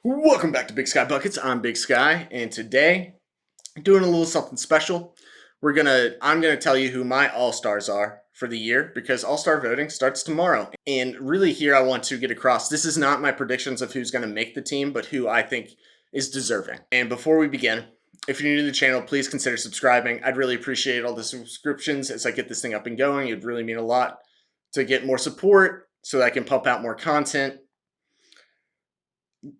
Welcome back to Big Sky Buckets. I'm Big Sky, and today doing a little something special. I'm gonna tell you who my all-stars are for the year because all-star voting starts tomorrow. And really here I want to get across, this is not my predictions of who's gonna make the team, but who I think is deserving. And before we begin, if you're new to the channel, please consider subscribing. I'd really appreciate all the subscriptions as I get this thing up and going. It'd really mean a lot to get more support so that I can pump out more content.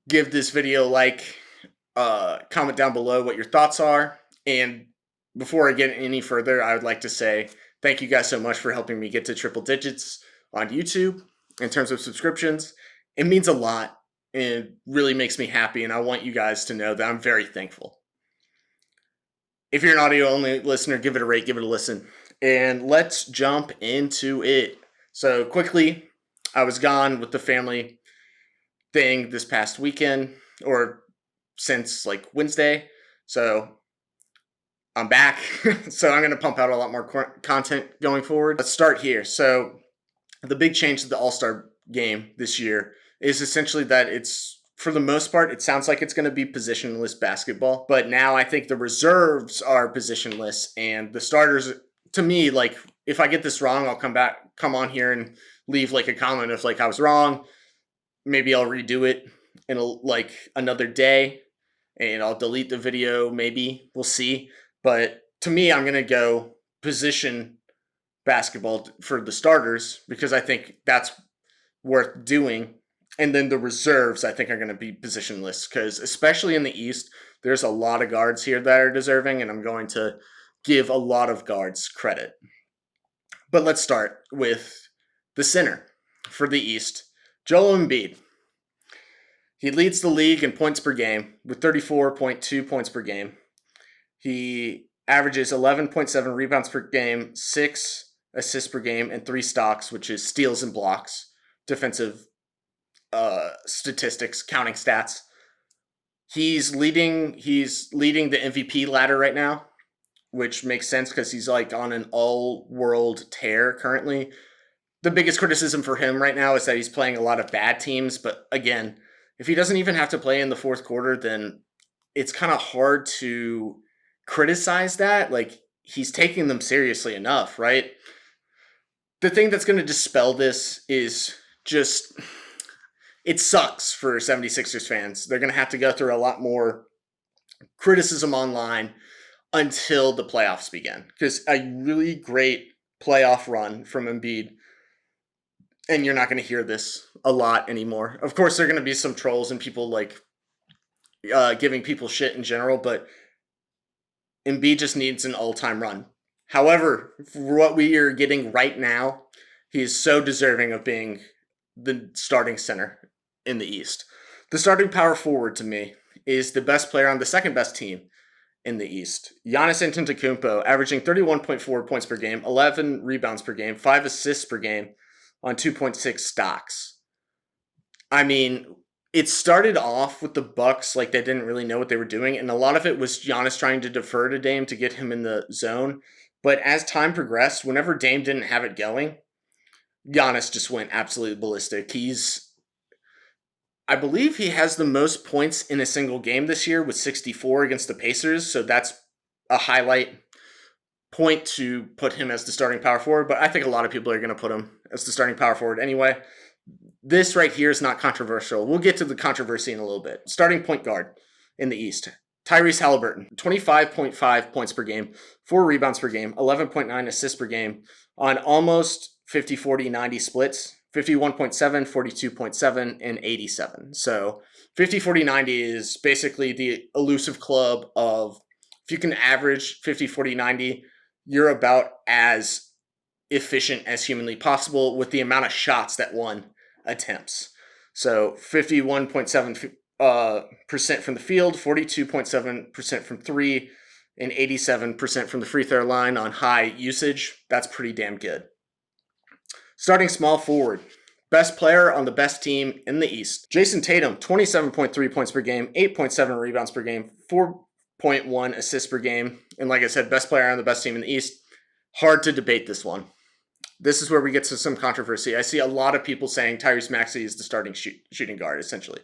Give this video a like, comment down below what your thoughts are, and before I get any further, I would like to say thank you guys so much for helping me get to triple digits on YouTube in terms of subscriptions. It means a lot and really makes me happy, and I want you guys to know that I'm very thankful. If you're an audio-only listener, give it a rate, give it a listen, and let's jump into it. So quickly, I was gone with the family thing this past weekend, or since like Wednesday, so I'm back. So I'm going to pump out a lot more content going forward. Let's start here. So the big change to the All-Star game this year is essentially that it's, for the most part, it sounds like it's going to be positionless basketball, but now I think the reserves are positionless, and the starters, to me, like, if I get this wrong, I'll come on here and leave like a comment if like I was wrong. Maybe I'll redo it in another day and I'll delete the video. Maybe we'll see. But to me, I'm going to go position basketball for the starters because I think that's worth doing. And then the reserves, I think, are going to be positionless because especially in the East, there's a lot of guards here that are deserving, and I'm going to give a lot of guards credit. But let's start with the center for the East. Joel Embiid. He leads the league in points per game with 34.2 points per game. He averages 11.7 rebounds per game, 6 assists per game, and 3 stocks, which is steals and blocks, defensive statistics, counting stats. He's leading the MVP ladder right now, which makes sense because he's like on an all-world tear currently. The biggest criticism for him right now is that he's playing a lot of bad teams. But again, if he doesn't even have to play in the fourth quarter, then it's kind of hard to criticize that. Like, he's taking them seriously enough, right? The thing that's going to dispel this is just, it sucks for 76ers fans. They're going to have to go through a lot more criticism online until the playoffs begin. Because a really great playoff run from Embiid, and you're not going to hear this a lot anymore. Of course, there are going to be some trolls and people like giving people shit in general, but Embiid just needs an all-time run. However, for what we are getting right now, he is so deserving of being the starting center in the East. The starting power forward, to me, is the best player on the second best team in the East. Giannis Antetokounmpo, averaging 31.4 points per game, 11 rebounds per game, 5 assists per game, on 2.6 stocks. I mean, it started off with the Bucks like they didn't really know what they were doing, and a lot of it was Giannis trying to defer to Dame to get him in the zone. But as time progressed, whenever Dame didn't have it going, Giannis just went absolutely ballistic. I believe he has the most points in a single game this year with 64 against the Pacers, so that's a highlight point to put him as the starting power forward, but I think a lot of people are going to put him as the starting power forward anyway. This right here is not controversial. We'll get to the controversy in a little bit. Starting point guard in the East, Tyrese Halliburton, 25.5 points per game, 4 rebounds per game, 11.9 assists per game on almost 50-40-90 splits, 51.7, 42.7, and 87. So 50-40-90 is basically the elusive club of, if you can average 50-40-90, you're about as efficient as humanly possible with the amount of shots that one attempts. So 51.7% from the field, 42.7% from three, and 87% from the free throw line on high usage. That's pretty damn good. Starting small forward, best player on the best team in the East. Jason Tatum, 27.3 points per game, 8.7 rebounds per game, 4.1 assists per game. And like I said, best player on the best team in the East. Hard to debate this one. This is where we get to some controversy. I see a lot of people saying Tyrese Maxey is the starting shooting guard, essentially.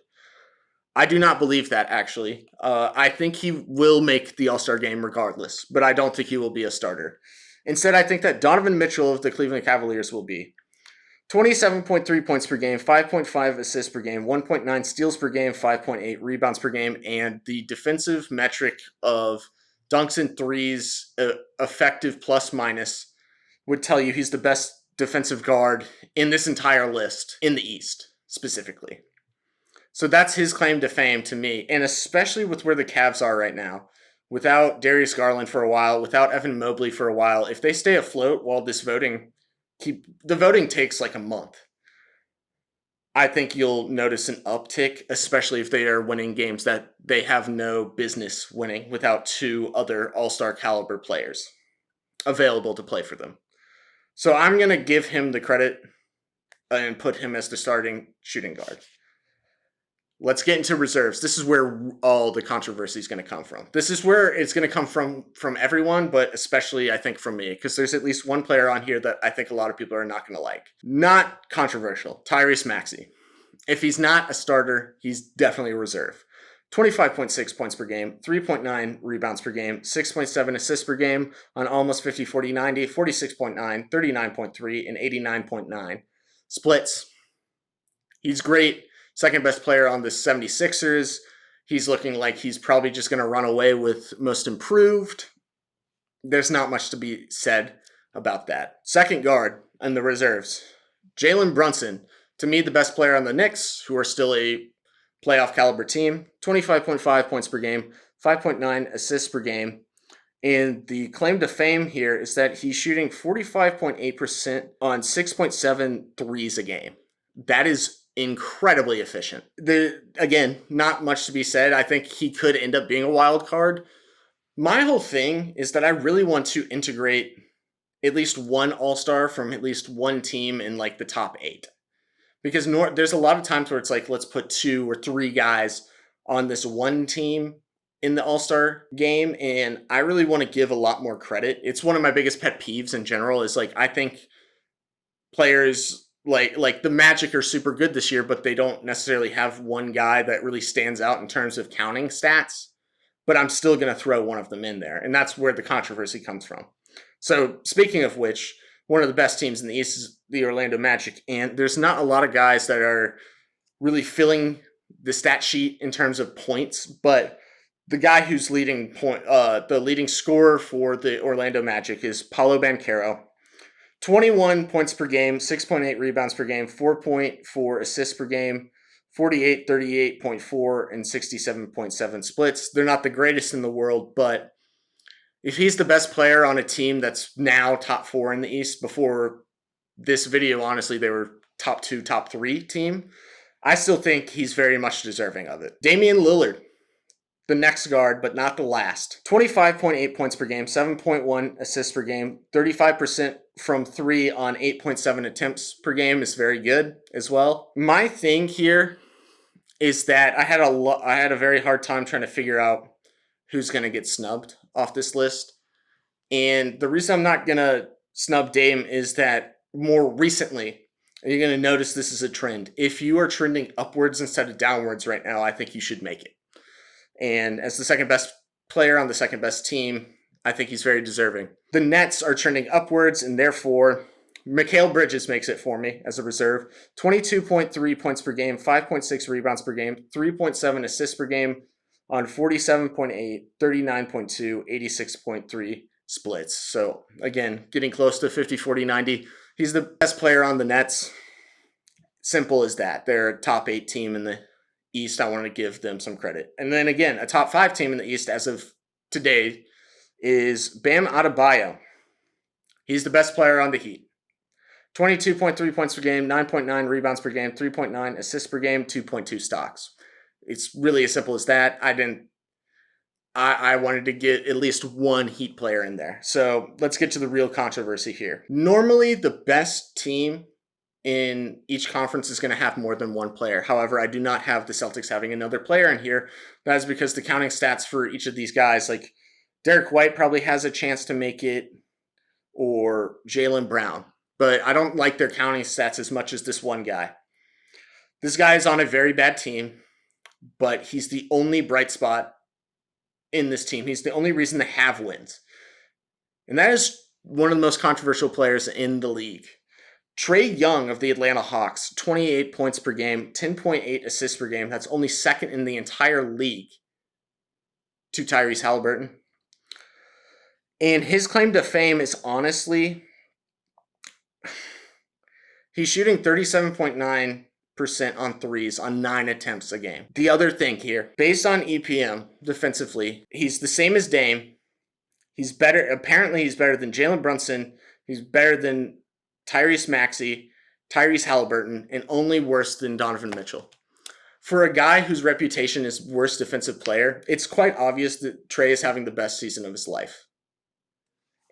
I do not believe that, actually. I think he will make the All-Star game regardless, but I don't think he will be a starter. Instead, I think that Donovan Mitchell of the Cleveland Cavaliers will be. 27.3 points per game, 5.5 assists per game, 1.9 steals per game, 5.8 rebounds per game, and the defensive metric of dunks and threes, effective plus minus, would tell you he's the best defensive guard in this entire list, in the East specifically. So that's his claim to fame to me, and especially with where the Cavs are right now. Without Darius Garland for a while, without Evan Mobley for a while, if they stay afloat while this voting the voting takes like a month, I think you'll notice an uptick, especially if they are winning games that they have no business winning without two other all-star caliber players available to play for them. So I'm going to give him the credit and put him as the starting shooting guard. Let's get into reserves. This is where all the controversy is going to come from. This is where it's going to come from everyone, but especially I think from me, because there's at least one player on here that I think a lot of people are not going to like. Not controversial. Tyrese Maxey. If he's not a starter, he's definitely a reserve. 25.6 points per game, 3.9 rebounds per game, 6.7 assists per game on almost 50, 40, 90, 46.9, 39.3, and 89.9. Splits. He's great. Second best player on the 76ers. He's looking like he's probably just going to run away with most improved. There's not much to be said about that. Second guard in the reserves. Jaylen Brunson. To me, the best player on the Knicks, who are still a playoff caliber team. 25.5 points per game, 5.9 assists per game. And the claim to fame here is that he's shooting 45.8% on 6.7 threes a game. That is incredibly efficient. Again, not much to be said. I think he could end up being a wild card. My whole thing is that I really want to integrate at least one all-star from at least one team in like the top 8. Because there's a lot of times where it's like, let's put 2 or 3 guys on this one team in the all-star game, and I really want to give a lot more credit. It's one of my biggest pet peeves in general is like, I think players like the Magic are super good this year, but they don't necessarily have one guy that really stands out in terms of counting stats. But I'm still going to throw one of them in there, and that's where the controversy comes from. So speaking of which, one of the best teams in the East is the Orlando Magic, and there's not a lot of guys that are really filling the stat sheet in terms of points, but the guy who's the leading scorer for the Orlando Magic is Paolo Banchero. 21 points per game, 6.8 rebounds per game, 4.4 assists per game, 48, 38.4, and 67.7 splits. They're not the greatest in the world, but if he's the best player on a team that's now top 4 in the East, before this video, honestly, they were top 2, top 3 team, I still think he's very much deserving of it. Damian Lillard, the next guard, but not the last. 25.8 points per game, 7.1 assists per game, 35% from 3 on 8.7 attempts per game is very good as well. My thing here is that I had a very hard time trying to figure out who's going to get snubbed off this list. And the reason I'm not going to snub Dame is that more recently, and you're going to notice this is a trend, if you are trending upwards instead of downwards right now, I think you should make it. And as the second best player on the second best team, I think he's very deserving. The Nets are trending upwards, and therefore, Mikal Bridges makes it for me as a reserve. 22.3 points per game, 5.6 rebounds per game, 3.7 assists per game on 47.8, 39.2, 86.3 splits. So again, getting close to 50, 40, 90. He's the best player on the Nets. Simple as that. They're a top 8 team in the East. I want to give them some credit. And then again, a top 5 team in the East as of today is Bam Adebayo. He's the best player on the Heat. 22.3 points per game, 9.9 rebounds per game, 3.9 assists per game, 2.2 stocks. It's really as simple as that. I wanted to get at least one Heat player in there. So let's get to the real controversy here. Normally, the best team in each conference is going to have more than one player. However, I do not have the Celtics having another player in here. That is because the counting stats for each of these guys, like Derek White probably has a chance to make it, or Jaylen Brown. But I don't like their counting stats as much as this one guy. This guy is on a very bad team. but he's the only bright spot in this team. He's the only reason they have wins. And that is one of the most controversial players in the league. Trey Young of the Atlanta Hawks, 28 points per game, 10.8 assists per game. That's only second in the entire league to Tyrese Halliburton. And his claim to fame is honestly, he's shooting 37.9% on threes on 9 attempts a game. The other thing here, based on EPM defensively, he's the same as Dame. He's better. Apparently, he's better than Jaylen Brunson. He's better than Tyrese Maxey, Tyrese Halliburton, and only worse than Donovan Mitchell. For a guy whose reputation is worst defensive player, it's quite obvious that Trey is having the best season of his life.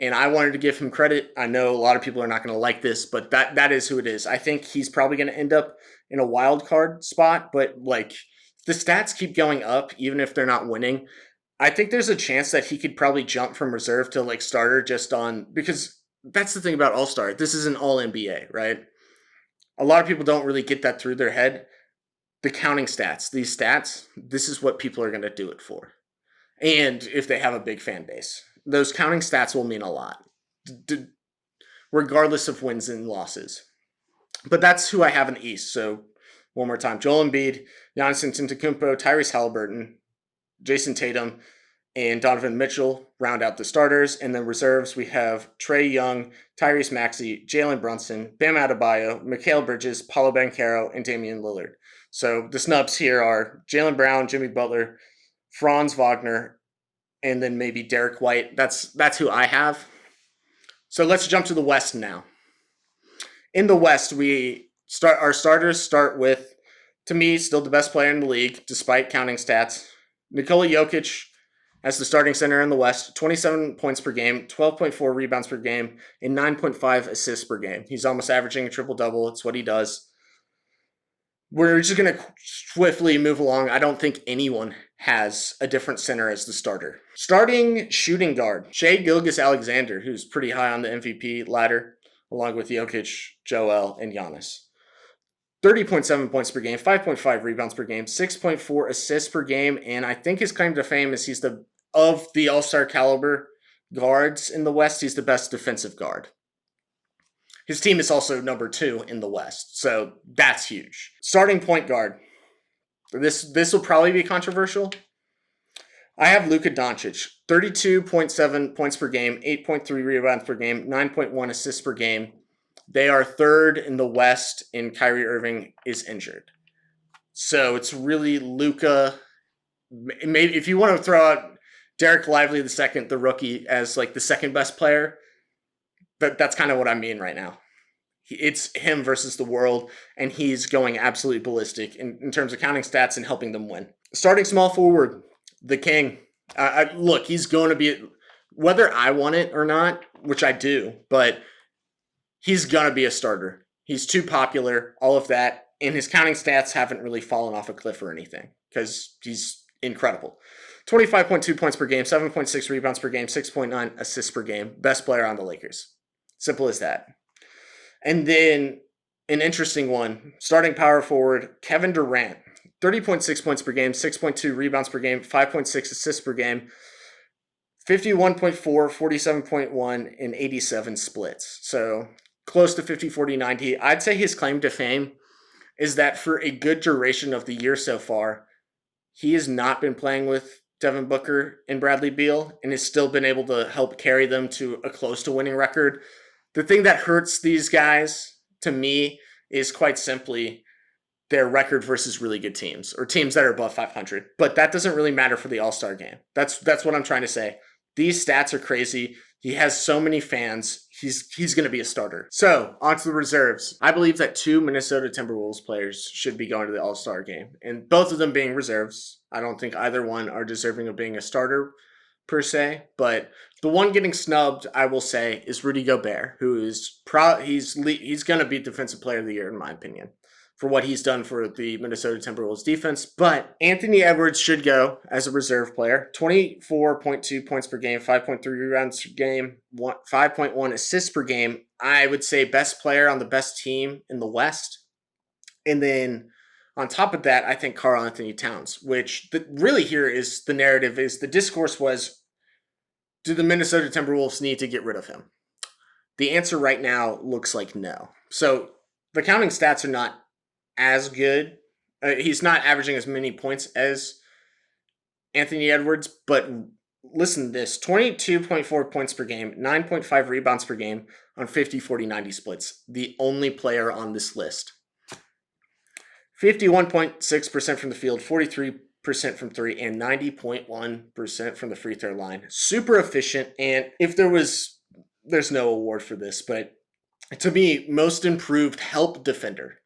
And I wanted to give him credit. I know a lot of people are not going to like this, but that is who it is. I think he's probably going to end up in a wild card spot, but like the stats keep going up, even if they're not winning. I think there's a chance that he could probably jump from reserve to like starter just on, because that's the thing about All-Star. This is an All-NBA, right? A lot of people don't really get that through their head. The counting stats, these stats, this is what people are going to do it for. And if they have a big fan base, those counting stats will mean a lot, regardless of wins and losses. But that's who I have in the East. So one more time, Joel Embiid, Giannis Antetokounmpo, Tyrese Halliburton, Jason Tatum, and Donovan Mitchell round out the starters. And then reserves, we have Trey Young, Tyrese Maxey, Jaylen Brunson, Bam Adebayo, Mikal Bridges, Paolo Banchero, and Damian Lillard. So the snubs here are Jaylen Brown, Jimmy Butler, Franz Wagner, and then maybe Derek White. That's who I have. So let's jump to the West now. In the West, our starters start with, to me, still the best player in the league, despite counting stats, Nikola Jokic as the starting center in the West, 27 points per game, 12.4 rebounds per game, and 9.5 assists per game. He's almost averaging a triple-double. It's what he does. We're just going to swiftly move along. I don't think anyone has a different center as the starter. Starting shooting guard, Shai Gilgeous-Alexander, who's pretty high on the MVP ladder, along with Jokic, Joel, and Giannis. 30.7 points per game, 5.5 rebounds per game, 6.4 assists per game, and I think his claim to fame is he's of the All-Star caliber guards in the West, he's the best defensive guard. His team is also number 2 in the West, so that's huge. Starting point guard. This will probably be controversial. I have Luka Doncic, 32.7 points per game, 8.3 rebounds per game, 9.1 assists per game. They are third in the West, and Kyrie Irving is injured. So it's really Luka. Maybe if you want to throw out Derek Lively II, the rookie, as like the second best player, that's kind of what I mean right now. It's him versus the world, and he's going absolutely ballistic in terms of counting stats and helping them win. Starting small forward, the king. Look, he's going to be, whether I want it or not, which I do, but he's going to be a starter. He's too popular, all of that, and his counting stats haven't really fallen off a cliff or anything because he's incredible. 25.2 points per game, 7.6 rebounds per game, 6.9 assists per game. Best player on the Lakers. Simple as that. And then an interesting one, starting power forward, Kevin Durant. 30.6 points per game, 6.2 rebounds per game, 5.6 assists per game, 51.4, 47.1, and 87 splits. So close to 50, 40, 90. I'd say his claim to fame is that for a good duration of the year so far, he has not been playing with Devin Booker and Bradley Beal and has still been able to help carry them to a close to winning record. The thing that hurts these guys, to me, is quite simply their record versus really good teams or teams that are above 500. But that doesn't really matter for the All-Star game. That's what I'm trying to say. These stats are crazy. He has so many fans. He's going to be a starter. So, on to the reserves. I believe that 2 Minnesota Timberwolves players should be going to the All-Star game, and both of them being reserves. I don't think either one are deserving of being a starter per se, but the one getting snubbed, I will say, is Rudy Gobert, who is he's going to be Defensive Player of the Year in my opinion for what he's done for the Minnesota Timberwolves defense. But Anthony Edwards should go as a reserve player. 24.2 points per game, 5.3 rebounds per game, 5.1 assists per game. I would say best player on the best team in the West. And then On top of that, I think Karl Anthony Towns, which really here is the narrative, is the discourse was, do the Minnesota Timberwolves need to get rid of him? The answer right now looks like no. So the counting stats are not as good. He's not averaging as many points as Anthony Edwards, but listen to this: 22.4 points per game, 9.5 rebounds per game on 50, 40, 90 splits. The only player on this list. 51.6% from the field, 43% from three, and 90.1% from the free throw line. Super efficient, and if there's no award for this, but to me, most improved help defender.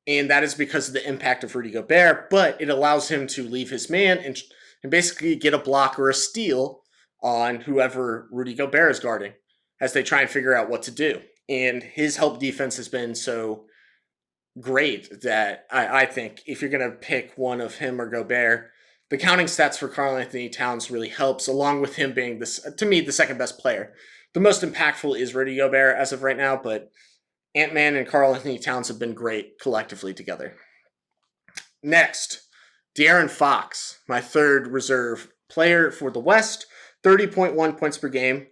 And that is because of the impact of Rudy Gobert, but it allows him to leave his man and basically get a block or a steal on whoever Rudy Gobert is guarding as they try and figure out what to do. And his help defense has been so great that I think if you're going to pick one of him or Gobert, the counting stats for Karl Anthony Towns really helps, along with him being, to me, the second best player. The most impactful is Rudy Gobert as of right now, but Ant-Man and Karl Anthony Towns have been great collectively together. Next, DeAaron Fox, my third reserve player for the West, 30.1 points per game,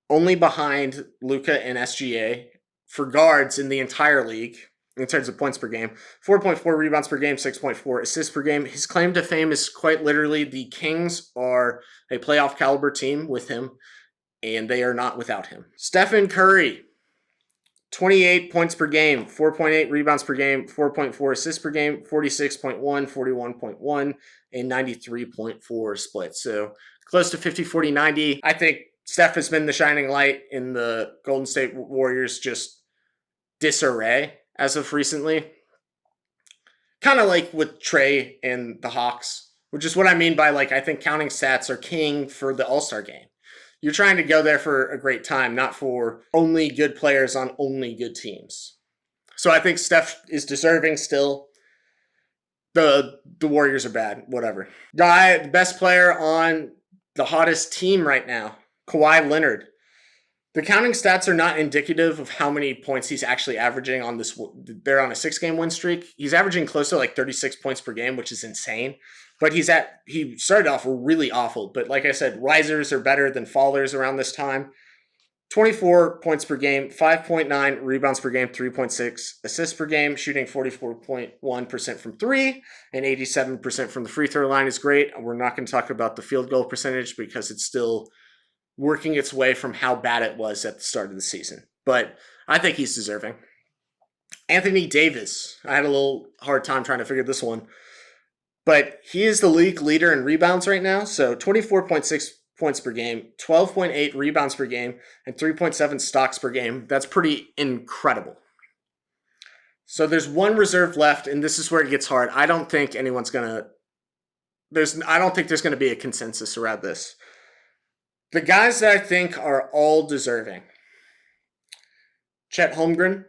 only behind Luka and SGA for guards in the entire league in terms of points per game. 4.4 rebounds per game, 6.4 assists per game. His claim to fame is quite literally the Kings are a playoff caliber team with him, and they are not without him. Stephen Curry, 28 points per game, 4.8 rebounds per game, 4.4 assists per game, 46.1, 41.1, and 93.4 splits. So close to 50, 40, 90. I think Steph has been the shining light in the Golden State Warriors just disarray as of recently. Kind of like with Trey and the Hawks, which is what I mean by, like, I think counting stats are king for the All-Star game. You're trying to go there for a great time, not for only good players on only good teams. So I think Steph is deserving still. The Warriors are bad, whatever. The best player on the hottest team right now, Kawhi Leonard. The counting stats are not indicative of how many points he's actually averaging on this. They're on a 6-game win streak. He's averaging close to like 36 points per game, which is insane. But he started off really awful. But like I said, risers are better than fallers around this time. 24 points per game, 5.9 rebounds per game, 3.6 assists per game, shooting 44.1% from three and 87% from the free throw line is great. We're not going to talk about the field goal percentage because it's still working its way from how bad it was at the start of the season. But I think he's deserving. Anthony Davis. I had a little hard time trying to figure this one. But he is the league leader in rebounds right now. So 24.6 points per game, 12.8 rebounds per game, and 3.7 stocks per game. That's pretty incredible. So there's one reserve left, and this is where it gets hard. I don't think there's going to be a consensus around this. The guys that I think are all deserving. Chet Holmgren,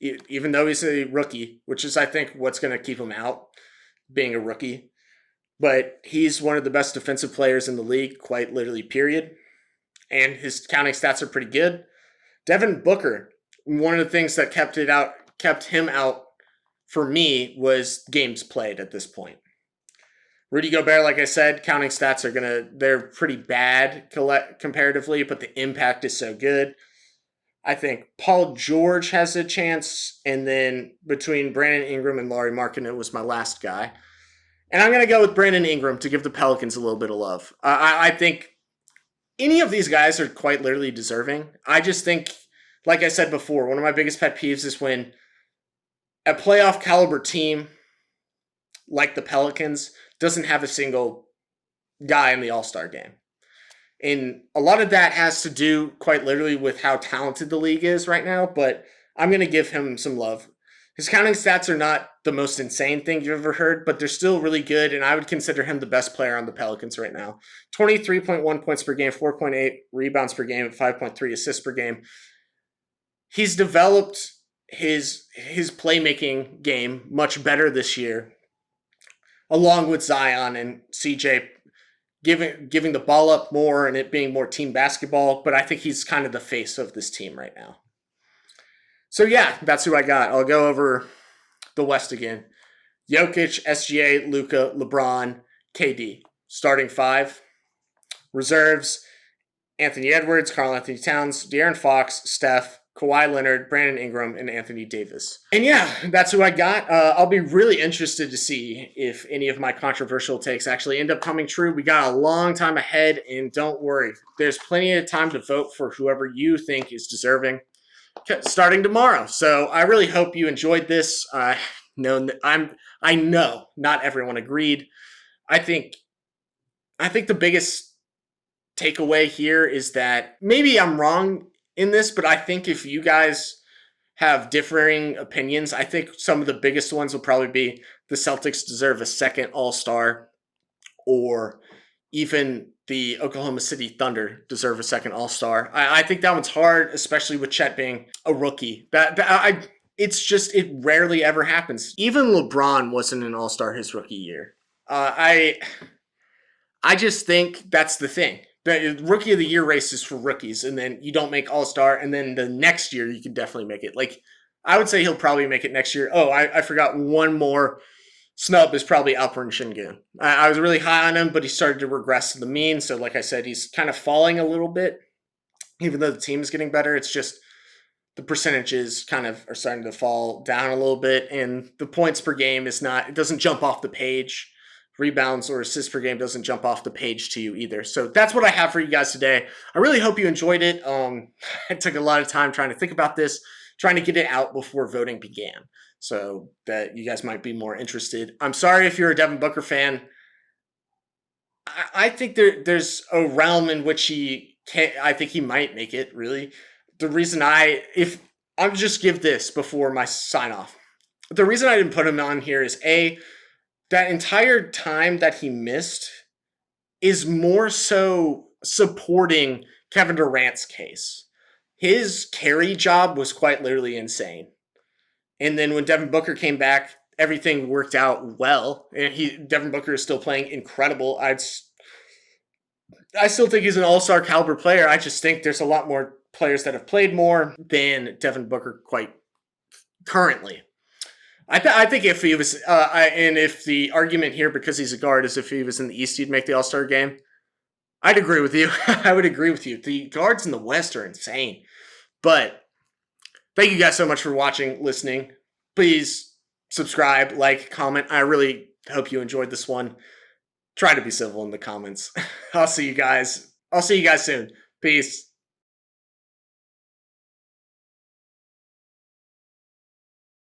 even though he's a rookie, which is, I think, what's going to keep him out, being a rookie. But he's one of the best defensive players in the league, quite literally, period. And his counting stats are pretty good. Devin Booker, one of the things that kept him out for me was games played at this point. Rudy Gobert, like I said, counting stats they're pretty bad comparatively, but the impact is so good. I think Paul George has a chance, and then between Brandon Ingram and Lauri Markkanen was my last guy. And I'm going to go with Brandon Ingram to give the Pelicans a little bit of love. I think any of these guys are quite literally deserving. I just think, like I said before, one of my biggest pet peeves is when a playoff caliber team like the Pelicans doesn't have a single guy in the All-Star game. And a lot of that has to do quite literally with how talented the league is right now, but I'm going to give him some love. His counting stats are not the most insane thing you've ever heard, but they're still really good, and I would consider him the best player on the Pelicans right now. 23.1 points per game, 4.8 rebounds per game, 5.3 assists per game. He's developed his playmaking game much better this year, along with Zion and CJ giving the ball up more and it being more team basketball, but I think he's kind of the face of this team right now. So yeah, that's who I got. I'll go over the West again. Jokic, SGA, Luka, LeBron, KD. Starting five. Reserves, Anthony Edwards, Karl Anthony Towns, De'Aaron Fox, Steph, Kawhi Leonard, Brandon Ingram, and Anthony Davis. And yeah, that's who I got. I'll be really interested to see if any of my controversial takes actually end up coming true. We got a long time ahead, and don't worry, there's plenty of time to vote for whoever you think is deserving starting tomorrow. So I really hope you enjoyed this. I know not everyone agreed. I think the biggest takeaway here is that maybe I'm wrong in this, but I think if you guys have differing opinions, I think some of the biggest ones will probably be the Celtics deserve a second All-Star, or even the Oklahoma City Thunder deserve a second All-Star. I think that one's hard, especially with Chet being a rookie. It rarely ever happens. Even LeBron wasn't an All-Star his rookie year. I just think that's the thing. The Rookie of the Year race is for rookies, and then you don't make All-Star, and then the next year you can definitely make it. Like, I would say he'll probably make it next year. Oh, I forgot one more snub is probably Alperen Şengün. I was really high on him, but he started to regress to the mean. So like I said, he's kind of falling a little bit, even though the team is getting better. It's just the percentages kind of are starting to fall down a little bit, and the points per game it doesn't jump off the page. Rebounds or assists per game doesn't jump off the page to you either. So that's what I have for you guys today. I really hope you enjoyed it. I took a lot of time trying to think about this, trying to get it out before voting began, so that you guys might be more interested. I'm sorry if you're a Devin Booker fan. I think there's a realm in which I think he might make it, really. The reason I'll just give this before my sign off. The reason I didn't put him on here is that entire time that he missed is more so supporting Kevin Durant's case. His carry job was quite literally insane. And then when Devin Booker came back, everything worked out well. And Devin Booker is still playing incredible. I still think he's an all-star caliber player. I just think there's a lot more players that have played more than Devin Booker quite currently. I think if he was, and if the argument here, because he's a guard, is if he was in the East, he'd make the All-Star game, I'd agree with you. I would agree with you. The guards in the West are insane. But thank you guys so much for watching, listening. Please subscribe, like, comment. I really hope you enjoyed this one. Try to be civil in the comments. I'll see you guys soon. Peace.